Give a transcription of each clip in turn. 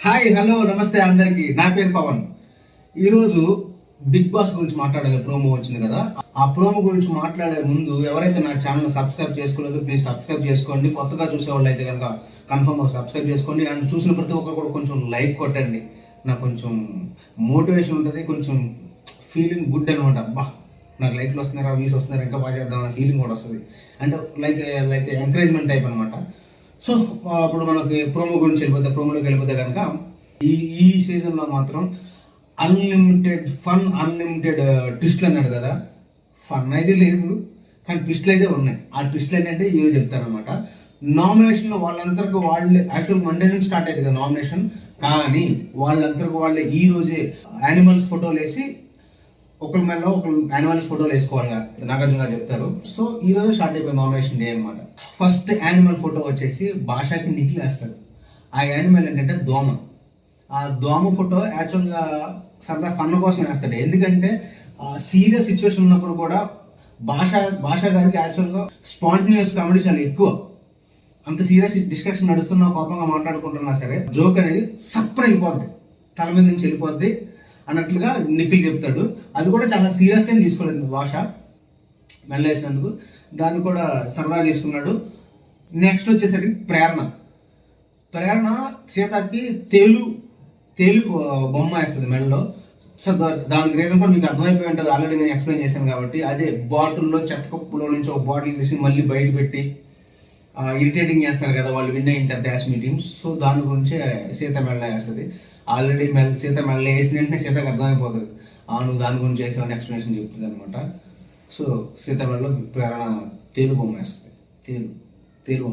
Hi hello నమస్తే అందరికి. నా పేరు పవన్. ఈరోజు బిగ్ బాస్ గురించి మాట్లాడే ప్రోమో వచ్చింది కదా. ఆ ప్రోమో గురించి మాట్లాడే ముందు ఎవరైతే నా ఛానల్ సబ్స్క్రైబ్ చేసుకోలేదు ప్లీజ్ సబ్స్క్రైబ్ చేసుకోండి. కొత్తగా చూసేవాళ్ళు అయితే కనుక కన్ఫర్మ్గా సబ్స్క్రైబ్ చేసుకోండి. అండ్ చూసిన ప్రతి ఒక్కరు కూడా కొంచెం లైక్ కొట్టండి. నాకు కొంచెం మోటివేషన్ ఉంటుంది, కొంచెం ఫీలింగ్ గుడ్ అనమాట. బా నాకు లైక్లు వస్తున్నారా, వ్యూస్ వస్తున్నారా, ఇంకా బాగా చేద్దాం అనే ఫీలింగ్ కూడా వస్తుంది. అంటే లైక్ ఎంకరేజ్మెంట్ టైప్ అనమాట. సో ఇప్పుడు మనకి ప్రోమోలోకి వెళ్ళిపోతే కనుక ఈ సీజన్లో మాత్రం అన్లిమిటెడ్ ఫన్, అన్లిమిటెడ్ ట్విస్ట్లు అన్నాడు కదా. ఫన్ అయితే లేదు కానీ ట్విస్ట్లు అయితే ఉన్నాయి. ఆ ట్విస్ట్లు ఏంటంటే ఈరోజు చెప్తారనమాట. నామినేషన్ వాళ్ళందరికీ వాళ్ళే, యాక్చువల్ మండే నుంచి స్టార్ట్ అయింది కదా నామినేషన్, కానీ వాళ్ళందరికీ వాళ్ళే ఈ రోజే యానిమల్స్ ఫోటోలు వేసి ఒకరి మీద ఒకరు యానిమల్స్ ఫోటోలు వేసుకోవాలి నాగార్జున గారు చెప్తారు. సో ఈ రోజు స్టార్ట్ అయిపోయింది నామినేషన్ డే అనమాట. ఫస్ట్ యానిమల్ ఫోటో వచ్చేసి భాషకి నిఖిల్ వేస్తాడు. ఆ యానిమల్ ఏంటంటే దోమ. ఆ దోమ ఫోటో యాక్చువల్గా సరదా ఫన్ కోసం వేస్తాడు. ఎందుకంటే సీరియస్ సిచ్యువేషన్ ఉన్నప్పుడు కూడా భాష గారికి యాక్చువల్గా స్పాంటేనియస్ కామెడీ చాలా ఎక్కువ. అంత సీరియస్ డిస్కషన్ నడుస్తున్నా, కోపంగా మాట్లాడుకుంటున్నా సరే జోక్ అనేది సప్పర్ వెళ్ళిపోద్ది, తల మీద నుంచి వెళ్ళిపోద్ది అన్నట్లుగా నిఖిల్ చెప్తాడు. అది కూడా చాలా సీరియస్గా తీసుకోలేదు భాష మెల్లేసినందుకు, దాన్ని కూడా సరదా తీసుకున్నాడు. నెక్స్ట్ వచ్చేసరికి ప్రేరణ సీతకి తేలు బొమ్మ వేస్తుంది మెడలో. సో దానికి రీజన్ కూడా మీకు అర్థమైపోయి ఉంటుంది, ఆల్రెడీ నేను ఎక్స్ప్లెయిన్ చేశాను కాబట్టి. అదే బాటిల్లో చెట్టకప్పులో నుంచి ఒక బాటిల్ తీసి మళ్ళీ బయట పెట్టి ఇరిటేటింగ్ చేస్తారు కదా వాళ్ళు విన్ అయిన తర్వాత యాస్మి టీమ్స్. సో దాని గురించి సీత మెడలో వేస్తుంది. ఆల్రెడీ సీత మెడలో వేసిన వెంటనే సీతకు అర్థమైపోతుంది, నువ్వు దాని గురించి వేసావని ఎక్స్ప్లెనేషన్ చెప్తుంది అనమాట. సో సీత మెడలో ప్రేరణ తేలు బొమ్మ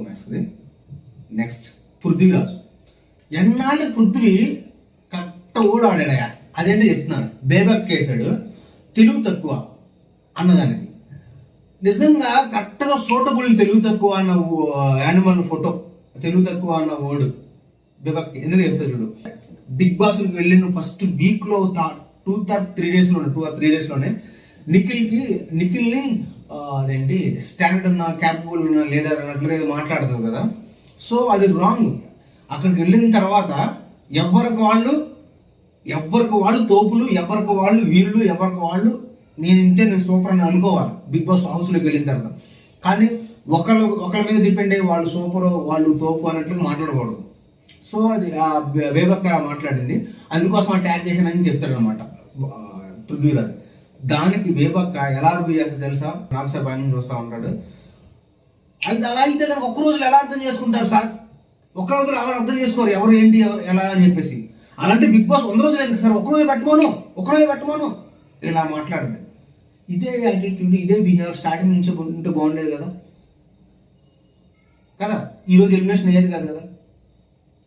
వేస్తుంది. నెక్స్ట్ పృథ్వీరాజ్. ఎన్నాళ్ళు పృథ్వీ కట్ట కూడా ఆడాడయా, అదేంటో చెప్తున్నాను. బేబక్ వేసాడు తెలుగు తక్కువ అన్నదానికి. నిజంగా కరెక్ట్గా సూటబుల్ తెలుగు తక్కువ అన్న యానిమల్ ఫోటో, తెలుగు తక్కువ అన్న వర్డ్ బేబక్ ఎందుకు చెప్తా చూడు. బిగ్ బాస్కి వెళ్ళిన ఫస్ట్ వీక్లో 2 or 3 daysలోనే నిఖిల్ని అదేంటి స్టాండర్డ్ ఉన్న క్యాపబుల్ ఉన్న లీడర్ అన్నట్లుగా మాట్లాడుతుంది కదా. సో అది రాంగ్. అక్కడికి వెళ్ళిన తర్వాత ఎవరికి వాళ్ళు తోపులు, ఎవరికి వాళ్ళు వీరులు, ఎవరికి వాళ్ళు నేను సూపర్ అని అనుకోవాలి బిగ్ బాస్ హౌస్లోకి వెళ్ళిన తర్వాత. కానీ ఒకరి మీద డిపెండ్ అయ్యి వాళ్ళు సూపర్, వాళ్ళు తోపు అన్నట్లు మాట్లాడకూడదు. సో అది బేబక్క మాట్లాడింది, అందుకోసం ఆ ట్యాగ్ చేశానని చెప్తాడు అనమాట పృథ్వీరాజ్. దానికి బేబక్క ఎలా అర్థం చేస్తుంది తెలుసా, నాకు సార్ పైన చూస్తూ ఉంటాడు. అది అలా అయితే కనుక ఒక్క రోజులు ఎలా అర్థం చేసుకుంటారు సార్, ఒక్క రోజులు అలా అర్థం చేసుకోరు ఎవరు ఏంటి ఎలా అని చెప్పేసి. అలాంటి బిగ్ బాస్ 100 రోజులు ఎందుకు సార్, ఒక్కరోజు పెట్టమోను ఇలా మాట్లాడింది. ఇదే యాటిట్యూడ్, ఇదే బిహేవియర్ స్టార్టింగ్ నుంచి ఉంటే బాగుండేది కదా. ఈరోజు ఎలిమినేషన్ అయ్యేది కాదు కదా.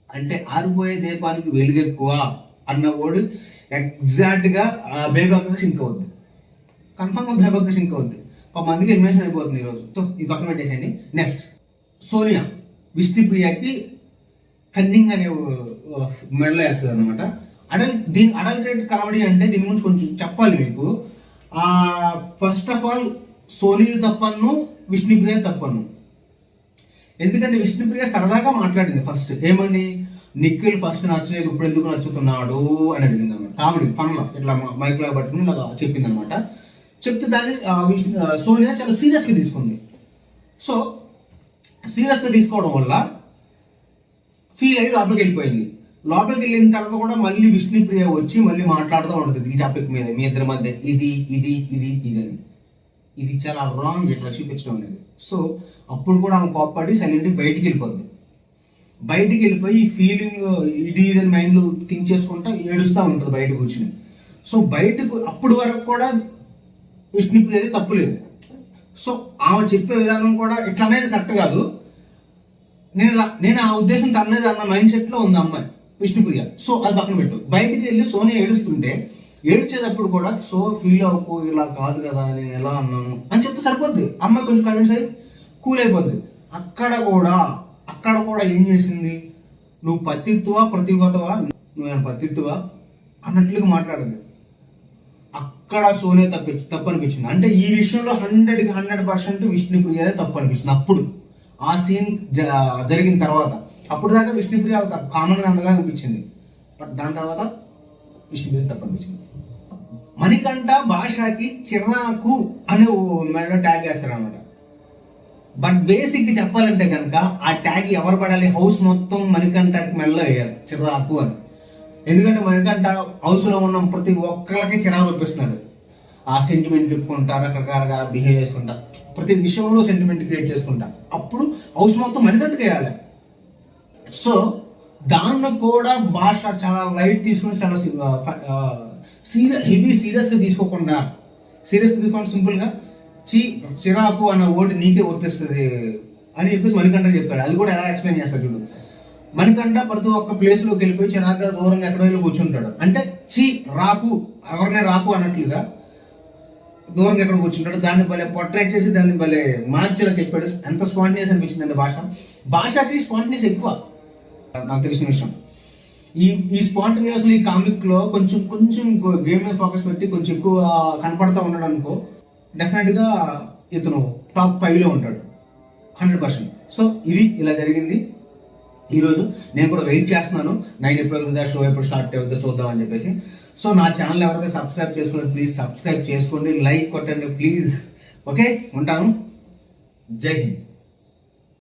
అంటే ఆరిపోయే దీపానికి వెలుగెక్కువ అన్న వర్డ్ ఎగ్జాక్ట్గా బేబక్క సింక్ అవుద్ది, కన్ఫర్మ్గా బేబక్క సింక్ అవుద్ది. మందికి ఎలిమినేషన్ అయిపోతుంది ఈరోజు. సో ఇది పక్కన పెట్టేసేయండి. నెక్స్ట్ సోనియా విష్ణుప్రియకి కన్నింగ్ అనే మెడలో వేస్తుంది అనమాట. అడల్టరేట్ కామెడీ అంటే దీని గురించి కొంచెం చెప్పాలి మీకు. ఫస్ట్ ఆఫ్ ఆల్ సోనీ తప్పను, విష్ణుప్రియ తప్పను. ఎందుకంటే విష్ణుప్రియ సరదాగా మాట్లాడింది ఫస్ట్. ఏమని, నిఖిల్ ఫస్ట్ నచ్చలేదు ఇప్పుడు ఎందుకు నచ్చుతున్నాడు అని అడిగింది అనమాట. కామెడీ ఫన్లో ఇట్లా మైక్ లాగా పట్టుకుని ఇలాగా చెప్పింది అనమాట. చెప్తే దాన్ని సోనియా చాలా సీరియస్గా తీసుకుంది. సో సీరియస్గా తీసుకోవడం వల్ల ఫీల్ అయ్యి లోపలికి వెళ్ళిపోయింది. లోపలికి వెళ్ళిన తర్వాత కూడా మళ్ళీ విష్ణుప్రియ వచ్చి మళ్ళీ మాట్లాడుతూ ఉంటుంది ఈ టాపిక్ మీద, మీ ఇద్దరి మధ్య ఇది అని. ఇది చాలా రాంగ్ ఇట్లా చూపించడం అనేది. సో అప్పుడు కూడా ఆమె కోప్పడి సైలెంట్గా బయటికి వెళ్ళిపోయి ఫీలింగ్ ఇది అని మైండ్లో థింక్ చేసుకుంటా ఏడుస్తూ ఉంటుంది బయట కూర్చుని. సో బయటకు అప్పుడు వరకు కూడా విష్ణుప్రియ తప్పు లేదు. సో ఆమె చెప్పే విధానం కూడా ఇట్లా అనేది కరెక్ట్ కాదు. నేను ఆ ఉద్దేశం తనలేదు అన్న మైండ్ సెట్లో ఉంది అమ్మాయి విష్ణుప్రియ. సో అది పక్కన పెట్టు. బయటికి వెళ్ళి సోనియా ఏడుస్తుంటే ఏడ్చేటప్పుడు కూడా సో ఫీల్ అవ్వకు, ఇలా కాదు కదా నేను ఎలా అన్నాను అని చెప్తే సరిపోద్ది. అమ్మాయి కొంచెం కన్విన్స్ అయ్యి కూల్ అయిపోద్ది. అక్కడ కూడా ఏం చేసింది, నువ్వు ప్రతిభతవా నువ్వేమైనా పతిత్తువా అన్నట్లుగా మాట్లాడింది. అక్కడ సోనియా తప్పు అనిపించింది. అంటే ఈ విషయంలో 100% విష్ణుప్రియదే తప్పు అనిపించింది అప్పుడు. ఆ సీన్ జరిగిన తర్వాత అప్పుడు దాకా విష్ణుప్రియ కామన్గా అందగా అనిపించింది. బట్ దాని తర్వాత విష్ణు తప్పనిపించింది. మణికంఠ భాషకి చిరాకు అనే మెడలో ట్యాగ్ వేస్తారు అనమాట. బట్ బేసిక్ చెప్పాలంటే కనుక ఆ ట్యాగ్ ఎవరు పడాలి, హౌస్ మొత్తం మణికంఠ మెడలో వేయాలి చిరాకు అని. ఎందుకంటే మణికంఠ హౌస్ లో ఉన్న ప్రతి ఒక్కరికి చిరాకు రూపిస్తున్నాడు. ఆ సెంటిమెంట్ చెప్పుకుంటా, రకరకాలుగా బిహేవ్ చేసుకుంటా, ప్రతి విషయంలో సెంటిమెంట్ క్రియేట్ చేసుకుంటా, అప్పుడు హౌస్ మొత్తం మణికంఠకి వేయాలి. సో దాన్ని కూడా భాష చాలా లైట్ తీసుకుని, చాలా సీరియస్గా తీసుకోకుండా సింపుల్గా చిరాకు అన్న ఓటు నీకే వర్తిస్తుంది అని చెప్పేసి మణికంఠ చెప్పాడు. అది కూడా ఎలా ఎక్స్ప్లెయిన్ చేస్తాడు చూడు. మణికంఠ ప్రతి ఒక్క ప్లేస్లోకి వెళ్ళిపోయి చిరాకుగా దూరంగా ఎక్కడో వెళ్ళి కూర్చుంటాడు. అంటే రాకు ఎవరినే రాకు అన్నట్లుగా దూరంగా ఎక్కడ కూర్చుంటాడు. దాన్ని భలే పొట్రాక్ట్ చేసి దాన్ని భలే మార్చేలా చెప్పాడు. ఎంత స్పాంటినియస్ అనిపించిందండి భాషకి స్పాంటినియస్ ఎక్కువ నాకు తెలిసిన విషయం. ఈ స్పాంటినియస్ ఈ కామిక్ లో కొంచెం గేమ్ మీద ఫోకస్ పెట్టి కొంచెం ఎక్కువ కనపడతా ఉన్నాడు అనుకో, డెఫినెట్ గా ఇతను టాప్ 5లో ఉంటాడు 100%. సో ఇది ఇలా జరిగింది ఈరోజు. నేను కూడా వెయిట్ చేస్తున్నాను 9 ఎప్పుడు అవుతుందా, షో ఎప్పుడు స్టార్ట్ అవుతుందో చూద్దాం అని చెప్పేసి. సో నా ఛానల్ ఎవరైతే సబ్స్క్రైబ్ చేసుకోండి, ప్లీజ్ సబ్స్క్రైబ్ చేసుకోండి, లైక్ కొట్టండి ప్లీజ్. ఓకే, ఉంటాను. జై హింద్.